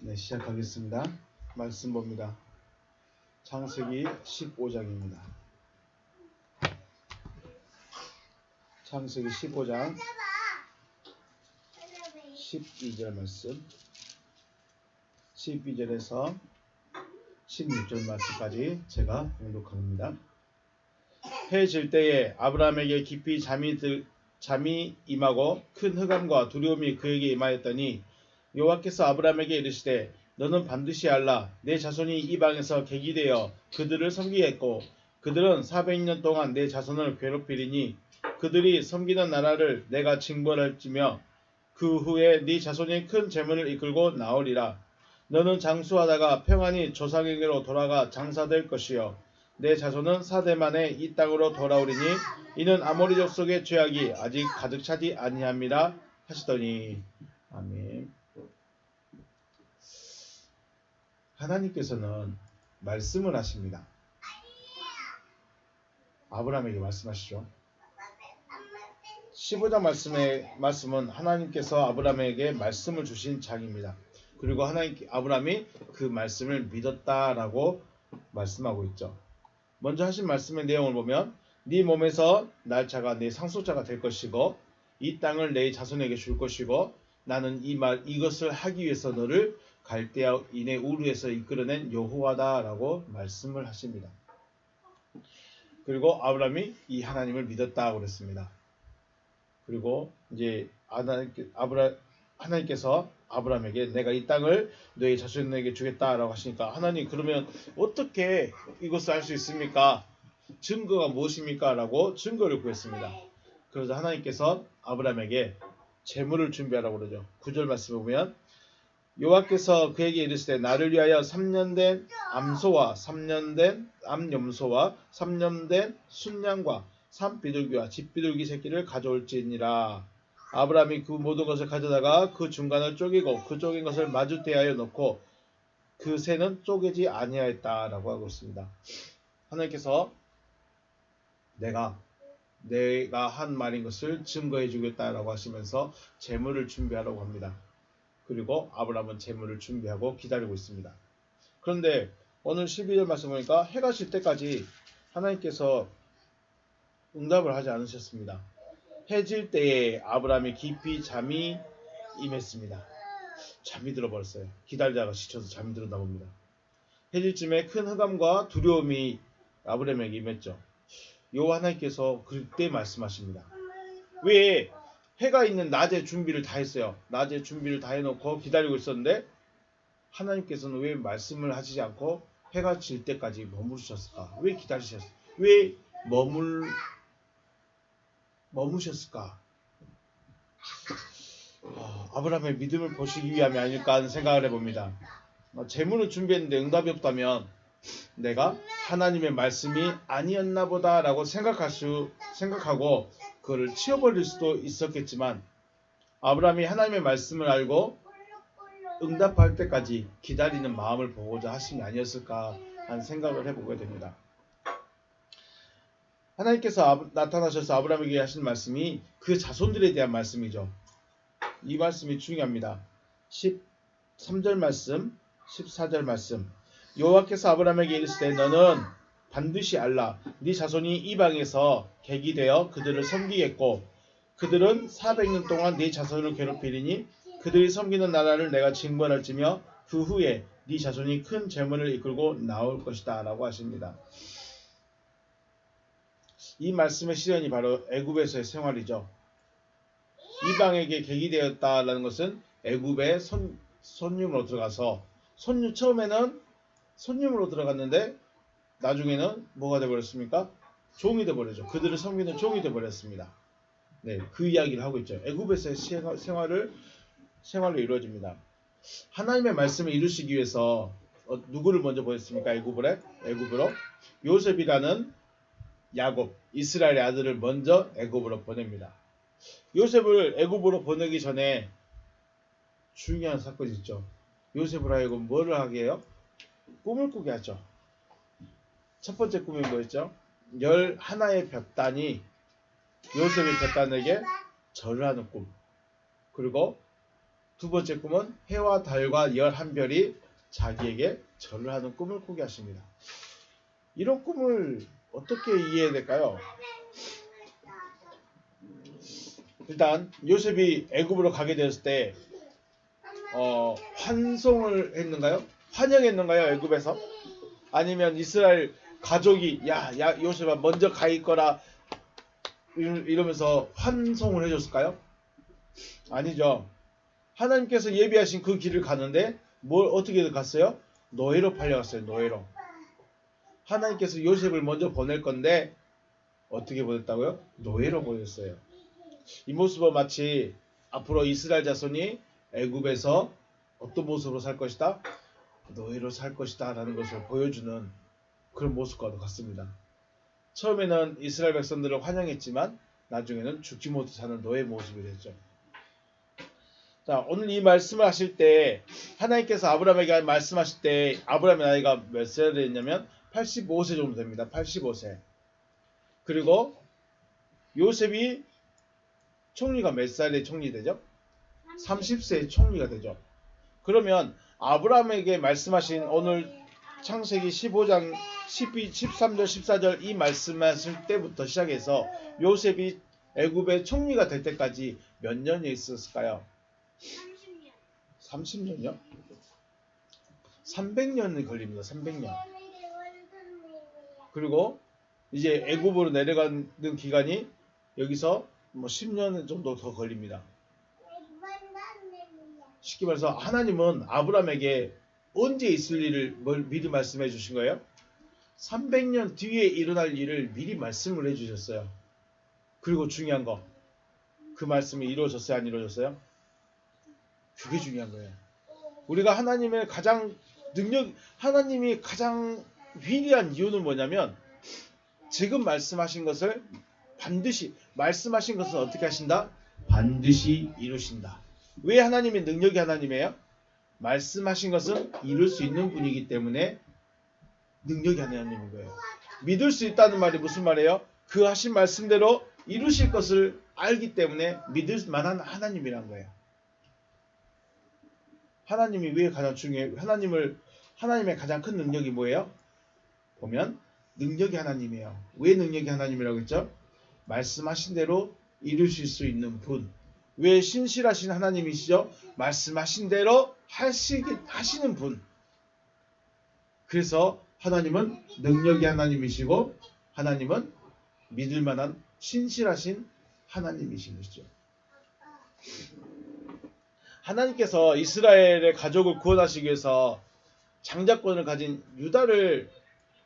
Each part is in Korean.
네, 시작하겠습니다. 말씀 봅니다. 창세기 15장입니다. 창세기 15장 12절 말씀, 12절에서 16절 말씀까지 제가 봉독합니다. 해 질 때에 아브라함에게 깊이 잠이 임하고 큰 흑암과 두려움이 그에게 임하였더니 여호와께서 아브라함에게 이르시되 너는 반드시 알라. 내 자손이 이방에서 객이 되어 그들을 섬기겠고 그들은 400년 동안 내 자손을 괴롭히리니 그들이 섬기는 나라를 내가 징벌할지며 그 후에 네 자손이 큰 재물을 이끌고 나오리라. 너는 장수하다가 평안히 조상에게로 돌아가 장사될 것이요 내 자손은 4대 만에 이 땅으로 돌아오리니 이는 아모리 족속의 죄악이 아직 가득 차지 아니함이라 하시더니. 아멘. 하나님께서는 말씀을 하십니다. 아브라함에게 말씀하시죠. 15장 말씀은 하나님께서 아브라함에게 말씀을 주신 장입니다. 그리고 아브라함이 그 말씀을 믿었다라고 말씀하고 있죠. 먼저 하신 말씀의 내용을 보면 네 몸에서 날짜가 네 상속자가 될 것이고 이 땅을 내 자손에게 줄 것이고 나는 이것을 하기 위해서 너를 갈대아 인의 우르에서 이끌어낸 여호와다라고 말씀을 하십니다. 그리고 아브라함이 이 하나님을 믿었다고 그랬습니다. 그리고 이제 하나님께서 아브라함에게 내가 이 땅을 너의 자손에게 주겠다라고 하시니까 하나님 그러면 어떻게 이것을 할 수 있습니까? 증거가 무엇입니까? 라고 증거를 구했습니다. 그래서 하나님께서 아브라함에게 재물을 준비하라고 그러죠. 9절 말씀을 보면 여호와께서 그에게 이르시되 나를 위하여 3년 된 암소와 3년 된 암염소와 3년 된 순양과 산비둘기와 집비둘기 새끼를 가져올지니라. 아브라함이 그 모든 것을 가져다가 그 중간을 쪼개고 그 쪼갠 것을 마주 대하여 놓고 그 새는 쪼개지 아니하였다라고 하고 있습니다. 하나님께서 내가 한 말인 것을 증거해 주겠다라고 하시면서 재물을 준비하라고 합니다. 그리고 아브라함은 재물을 준비하고 기다리고 있습니다. 그런데 오늘 12절 말씀 보니까 해가 질 때까지 하나님께서 응답을 하지 않으셨습니다. 해 질 때에 아브라함이 깊이 잠이 임했습니다. 잠이 들어버렸어요. 기다리다가 지쳐서 잠이 들었나 봅니다. 해질 쯤에 큰 흑암과 두려움이 아브라함에게 임했죠. 여호와 하나님께서 그때 말씀하십니다. 왜 해가 있는 낮에 준비를 다 했어요. 낮에 준비를 다 해놓고 기다리고 있었는데 하나님께서는 왜 말씀을 하시지 않고 해가 질 때까지 머무르셨을까? 왜 기다리셨을까? 왜 머무셨을까? 아브라함의 믿음을 보시기 위함이 아닐까 하는 생각을 해봅니다. 재물을 준비했는데 응답이 없다면 내가 하나님의 말씀이 아니었나 보다라고 생각하고 그를 치워버릴 수도 있었겠지만 아브라함이 하나님의 말씀을 알고 응답할 때까지 기다리는 마음을 보고자 하신 게 아니었을까 하는 생각을 해보게 됩니다. 하나님께서 나타나셔서 아브라함에게 하신 말씀이 그 자손들에 대한 말씀이죠. 이 말씀이 중요합니다. 13절 말씀, 14절 말씀. 여호와께서 아브라함에게 이르시되 너는 반드시 알라. 네 자손이 이방에서 객이 되어 그들을 섬기겠고 그들은 400년 동안 네 자손을 괴롭히리니 그들이 섬기는 나라를 내가 징벌할지며 그 후에 네 자손이 큰 재물을 이끌고 나올 것이다 라고 하십니다. 이 말씀의 실현이 바로 애굽에서의 생활이죠. 이방에게 객이 되었다라는 것은 애굽의 손님으로 들어가서 처음에는 손님으로 들어갔는데 나중에는 뭐가 되어버렸습니까? 종이 되어버렸죠. 그들을 섬기는 종이 되어버렸습니다. 네, 그 이야기를 하고 있죠. 애굽에서의 생활로 이루어집니다. 하나님의 말씀을 이루시기 위해서 누구를 먼저 보냈습니까? 애굽으로 요셉이라는 야곱, 이스라엘의 아들을 먼저 애굽으로 보냅니다. 요셉을 애굽으로 보내기 전에 중요한 사건이 있죠. 요셉을 하여금 뭐를 하게 해요? 꿈을 꾸게 하죠. 첫 번째 꿈이 뭐였죠? 11의 볕단이 요셉의 볕단에게 절을 하는 꿈. 그리고 두 번째 꿈은 해와 달과 11별이 자기에게 절을 하는 꿈을 꾸게 하십니다. 이런 꿈을 어떻게 이해해야 될까요? 일단 요셉이 애굽으로 가게 되었을 때 환송을 했는가요? 환영했는가요? 애굽에서? 아니면 이스라엘 가족이 야 요셉아 먼저 가 있거라 이러면서 환송을 해줬을까요? 아니죠. 하나님께서 예비하신 그 길을 가는데 뭘 어떻게 갔어요? 노예로 팔려갔어요. 노예로. 하나님께서 요셉을 먼저 보낼 건데 어떻게 보냈다고요? 노예로 보냈어요. 이 모습은 마치 앞으로 이스라엘 자손이 애굽에서 어떤 모습으로 살 것이다? 노예로 살 것이다 라는 것을 보여주는 그런 모습과도 같습니다. 처음에는 이스라엘 백성들을 환영했지만 나중에는 죽지 못해 사는 노예 모습이 됐죠. 자, 오늘 이 말씀을 하실 때 하나님께서 아브라함에게 말씀하실 때 아브라함의 나이가 몇 세가 됐냐면 85세 정도 됩니다. 85세. 그리고 요셉이 총리가 몇 살에 총리 되죠? 30세에 총리가 되죠. 그러면 아브라함에게 말씀하신 오늘 창세기 15장 13절 14절 이 말씀하실 때부터 시작해서 요셉이 애굽의 총리가 될 때까지 몇 년이 있었을까요? 30년이요? 300년이 걸립니다. 300년. 그리고 이제 애굽으로 내려가는 기간이 여기서 뭐 10년 정도 더 걸립니다. 쉽게 말해서 하나님은 아브라함에게 언제 있을 일을 미리 말씀해 주신 거예요? 300년 뒤에 일어날 일을 미리 말씀을 해 주셨어요. 그리고 중요한 거, 그 말씀이 이루어졌어요? 안 이루어졌어요? 그게 중요한 거예요. 우리가 하나님의 하나님이 가장 위대한 이유는 뭐냐면 지금 말씀하신 것을 말씀하신 것을 어떻게 하신다? 반드시 이루신다. 왜 하나님의 능력이 하나님이에요? 말씀하신 것은 이룰 수 있는 분이기 때문에 능력이 하나님인 거예요. 믿을 수 있다는 말이 무슨 말이에요? 그 하신 말씀대로 이루실 것을 알기 때문에 믿을 만한 하나님이란 거예요. 하나님이 왜 가장 중요해요? 하나님의 가장 큰 능력이 뭐예요? 보면 능력이 하나님이에요. 왜 능력이 하나님이라고 했죠? 말씀하신 대로 이루실 수 있는 분. 왜 신실하신 하나님이시죠? 말씀하신 대로 하시는 분. 그래서 하나님은 능력이 하나님이시고 하나님은 믿을 만한 신실하신 하나님이신 것이죠. 하나님께서 이스라엘의 가족을 구원하시기 위해서 장자권을 가진 유다를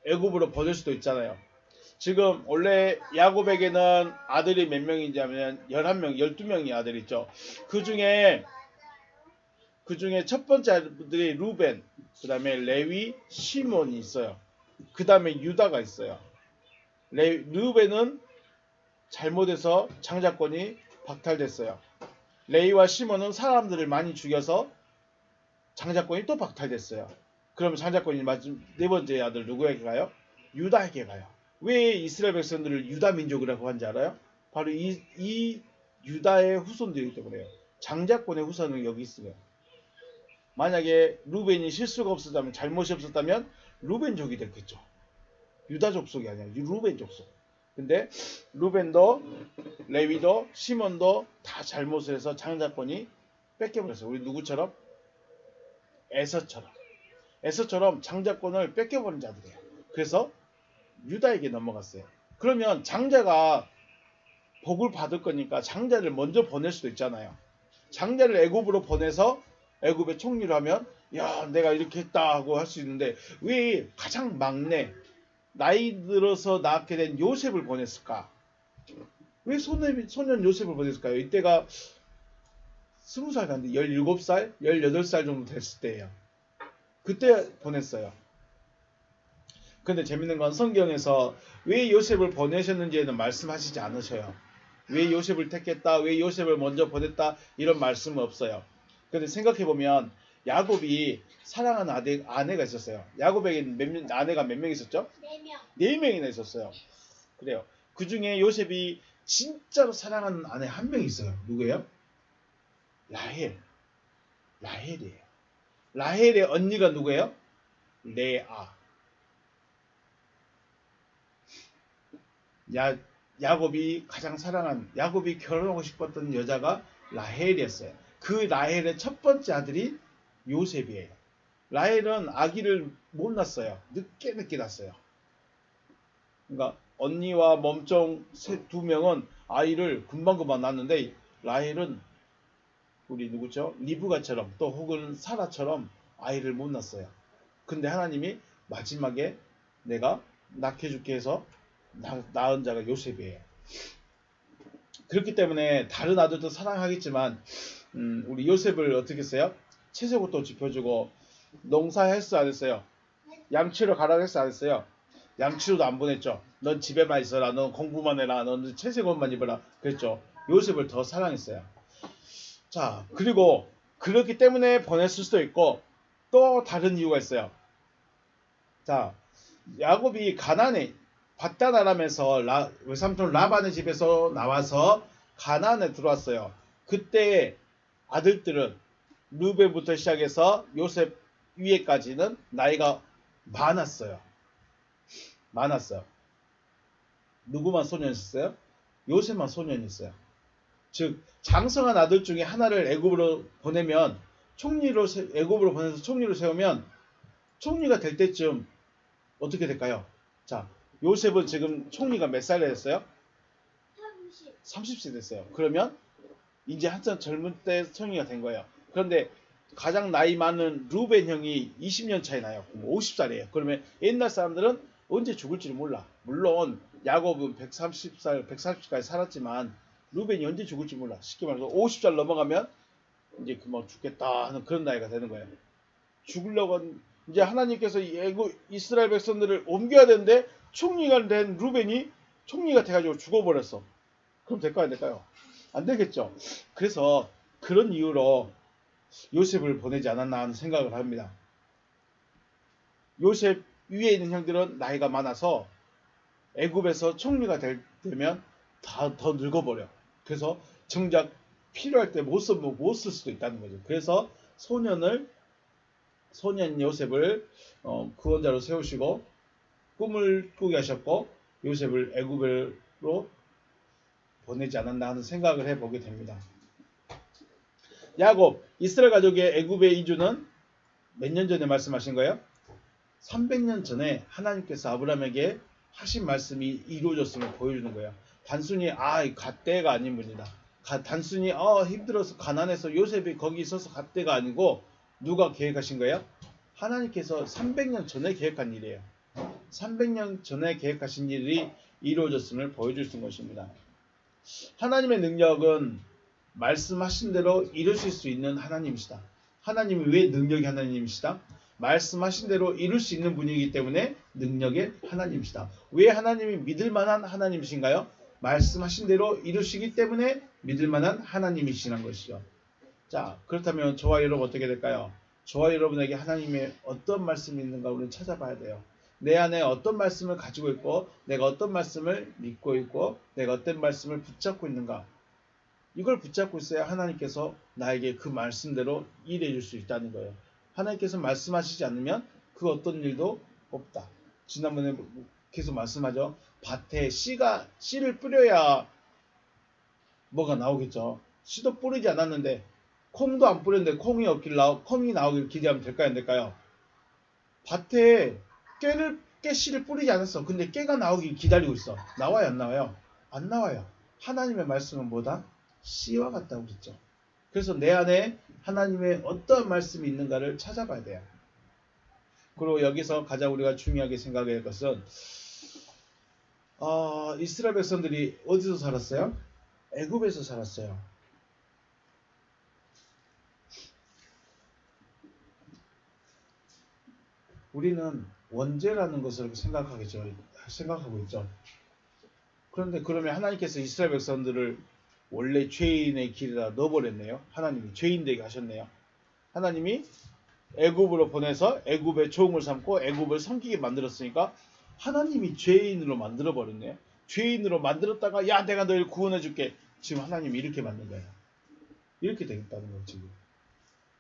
애굽으로 보낼 수도 있잖아요. 지금 원래 야곱에게는 아들이 몇 명인지 하면 11명, 12명이 아들이 있죠. 그 중에 첫 번째 아들이 루벤, 그 다음에 레위, 시몬이 있어요. 그 다음에 유다가 있어요. 루벤은 잘못해서 장자권이 박탈됐어요. 레위와 시몬은 사람들을 많이 죽여서 장자권이 또 박탈됐어요. 그러면 장자권이 네 번째 아들 누구에게 가요? 유다에게 가요. 왜 이스라엘 백성들을 유다 민족이라고 하는지 알아요? 바로 이 유다의 후손들이기 때문에요. 장자권의 후손은 여기 있어요. 만약에 루벤이 실수가 없었다면, 잘못이 없었다면 루벤족이 됐겠죠. 유다 족속이 아니라 루벤 족속. 근데 루벤도 레위도 시몬도 다 잘못을 해서 장자권이 뺏겨버렸어요. 우리 누구처럼? 에서처럼 장자권을 뺏겨버린 자들이에요. 그래서 유다에게 넘어갔어요. 그러면 장자가 복을 받을 거니까 장자를 먼저 보낼 수도 있잖아요. 장자를 애굽으로 보내서 애굽의 총리를 하면 야 내가 이렇게 했다 하고 할 수 있는데 왜 가장 막내 나이 들어서 낳게 된 요셉을 보냈을까? 왜 소년 요셉을 보냈을까요? 이때가 20살 안돼 17살, 18살 정도 됐을 때예요. 그때 보냈어요. 근데 재밌는 건 성경에서 왜 요셉을 보내셨는지에는 말씀하시지 않으셔요. 왜 요셉을 택했다, 왜 요셉을 먼저 보냈다 이런 말씀은 없어요. 근데 생각해보면 야곱이 사랑하는 아내가 있었어요. 야곱에게 아내가 몇 명 있었죠? 4명. 4명이나 있었어요. 그래요. 그 중에 요셉이 진짜로 사랑하는 아내 한 명 있어요. 누구예요? 라헬. 라헬이에요. 라헬의 언니가 누구예요? 레아. 야곱이 가장 사랑한, 야곱이 결혼하고 싶었던 여자가 라헬이었어요. 그 라헬의 첫 번째 아들이 요셉이에요. 라헬은 아기를 못 낳았어요. 늦게 낳았어요. 그러니까 언니와 몸종 두 명은 아이를 금방금방 낳았는데, 라헬은 우리 누구죠? 리브가처럼 또 혹은 사라처럼 아이를 못 낳았어요. 근데 하나님이 마지막에 내가 낳게 해줄게 해서 낳은 자가 요셉이에요. 그렇기 때문에 다른 아들도 사랑하겠지만 우리 요셉을 어떻게 했어요? 채색옷도 짚어주고, 농사했어 안 했어요? 양치로 가라고 했어 안 했어요? 양치로도 안 보냈죠. 넌 집에만 있어라, 넌 공부만 해라, 넌 채색옷만 입어라 그랬죠. 요셉을 더 사랑했어요. 자, 그리고 그렇기 때문에 보냈을 수도 있고 또 다른 이유가 있어요. 자, 야곱이 가나안에 밧다나라면서 외삼촌 라반의 집에서 나와서 가나안에 들어왔어요. 그때 아들들은 루벤부터 시작해서 요셉 위에까지는 나이가 많았어요. 누구만 소년이었어요? 요셉만 소년이었어요. 즉 장성한 아들 중에 하나를 애굽으로 보내면, 애굽으로 보내서 총리로 세우면 총리가 될 때쯤 어떻게 될까요? 자, 요셉은 지금 총리가 몇 살에 됐어요? 30세 됐어요. 그러면 이제 한참 젊은 때 총리가 된 거예요. 그런데 가장 나이 많은 루벤 형이 20년 차이 나요. 50살이에요. 그러면 옛날 사람들은 언제 죽을지를 몰라. 물론 야곱은 130살, 140까지 살았지만 루벤이 언제 죽을지 몰라. 쉽게 말해서 50살 넘어가면 이제 그만 죽겠다 하는 그런 나이가 되는 거예요. 죽으려고 이제 하나님께서 이스라엘 백성들을 옮겨야 되는데 총리가 된 루벤이 총리가 돼가지고 죽어버렸어. 그럼 될까요, 안 될까요? 안 되겠죠. 그래서 그런 이유로 요셉을 보내지 않았나 하는 생각을 합니다. 요셉 위에 있는 형들은 나이가 많아서 애굽에서 총리가 되면 다 더 늙어버려. 그래서 정작 필요할 때 못 쓸 수도 있다는 거죠. 그래서 소년 요셉을 구원자로 세우시고 꿈을 꾸게 하셨고, 요셉을 애굽으로 보내지 않았나 하는 생각을 해보게 됩니다. 야곱, 이스라엘 가족의 애굽의 이주는 몇 년 전에 말씀하신 거예요? 300년 전에 하나님께서 아브라함에게 하신 말씀이 이루어졌음을 보여주는 거예요. 단순히 갓대가 아닌 분이다. 단순히 힘들어서 가난해서 요셉이 거기 있어서 갓대가 아니고 누가 계획하신 거예요? 하나님께서 300년 전에 계획한 일이에요. 300년 전에 계획하신 일이 이루어졌음을 보여주신 것입니다. 하나님의 능력은 말씀하신 대로 이루실 수 있는 하나님이시다. 하나님이 왜 능력의 하나님이시다? 말씀하신 대로 이룰 수 있는 분이기 때문에 능력의 하나님이시다. 왜 하나님이 믿을 만한 하나님이신가요? 말씀하신 대로 이루시기 때문에 믿을 만한 하나님이시라는 것이죠. 자, 그렇다면 저와 여러분 어떻게 될까요? 저와 여러분에게 하나님의 어떤 말씀이 있는가 우리는 찾아봐야 돼요. 내 안에 어떤 말씀을 가지고 있고, 내가 어떤 말씀을 믿고 있고, 내가 어떤 말씀을 붙잡고 있는가. 이걸 붙잡고 있어야 하나님께서 나에게 그 말씀대로 일해 줄 수 있다는 거예요. 하나님께서 말씀하시지 않으면 그 어떤 일도 없다. 지난번에 계속 말씀하죠. 밭에 씨를 뿌려야 뭐가 나오겠죠. 씨도 뿌리지 않았는데, 콩도 안 뿌렸는데 콩이 나오길 기대하면 될까요, 안 될까요? 밭에 씨를 뿌리지 않았어. 근데 깨가 나오길 기다리고 있어. 나와요, 안 나와요? 안 나와요. 하나님의 말씀은 뭐다? 씨와 같다고 그랬죠. 그래서 내 안에 하나님의 어떤 말씀이 있는가를 찾아봐야 돼요. 그리고 여기서 가장 우리가 중요하게 생각해야 할 것은 이스라엘 백성들이 어디서 살았어요? 애굽에서 살았어요. 우리는 원죄라는 것을 생각하고 있죠. 그런데 그러면 하나님께서 이스라엘 백성들을 원래 죄인의 길에다 넣어버렸네요. 하나님이 죄인 되게 하셨네요. 하나님이 애굽으로 보내서 애굽의 종을 삼고 애굽을 섬기게 만들었으니까 하나님이 죄인으로 만들어버렸네요. 죄인으로 만들었다가 야 내가 너희를 구원해줄게. 지금 하나님이 이렇게 만든 거예요. 이렇게 되겠다는 거예요. 지금.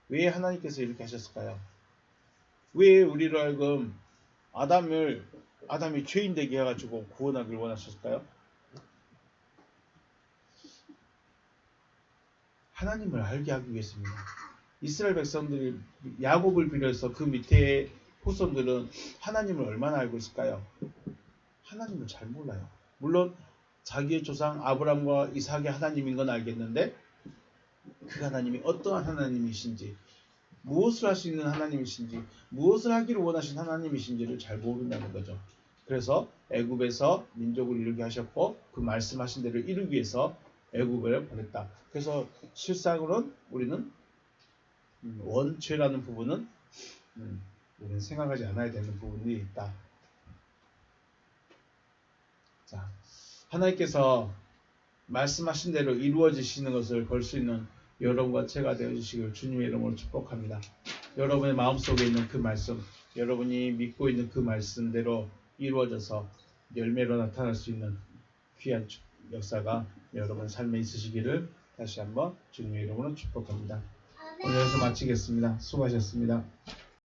왜 하나님께서 이렇게 하셨을까요? 왜 우리로 하여금 아담이 죄인 되게 해가지고 구원하길 원하셨을까요? 하나님을 알게 하기 위해서입니다. 이스라엘 백성들이 야곱을 비롯해서 그 밑에 후손들은 하나님을 얼마나 알고 있을까요? 하나님을 잘 몰라요. 물론 자기의 조상 아브라함과 이삭의 하나님인 건 알겠는데 그 하나님이 어떠한 하나님이신지, 무엇을 할 수 있는 하나님이신지, 무엇을 하기를 원하신 하나님이신지를 잘 모른다는 거죠. 그래서 애굽에서 민족을 이루게 하셨고 그 말씀하신 대로 이루기 위해서 애굽을 보냈다. 그래서 실상으로는 우리는 원죄라는 부분은 우리는 생각하지 않아야 되는 부분이 있다. 자, 하나님께서 말씀하신 대로 이루어지시는 것을 볼 수 있는 여러분과 제가 되어주시길 주님의 이름으로 축복합니다. 여러분의 마음속에 있는 그 말씀, 여러분이 믿고 있는 그 말씀대로 이루어져서 열매로 나타날 수 있는 귀한 역사가 여러분 삶에 있으시기를 다시 한번 주님의 이름으로 축복합니다. 오늘 여기서 마치겠습니다. 수고하셨습니다.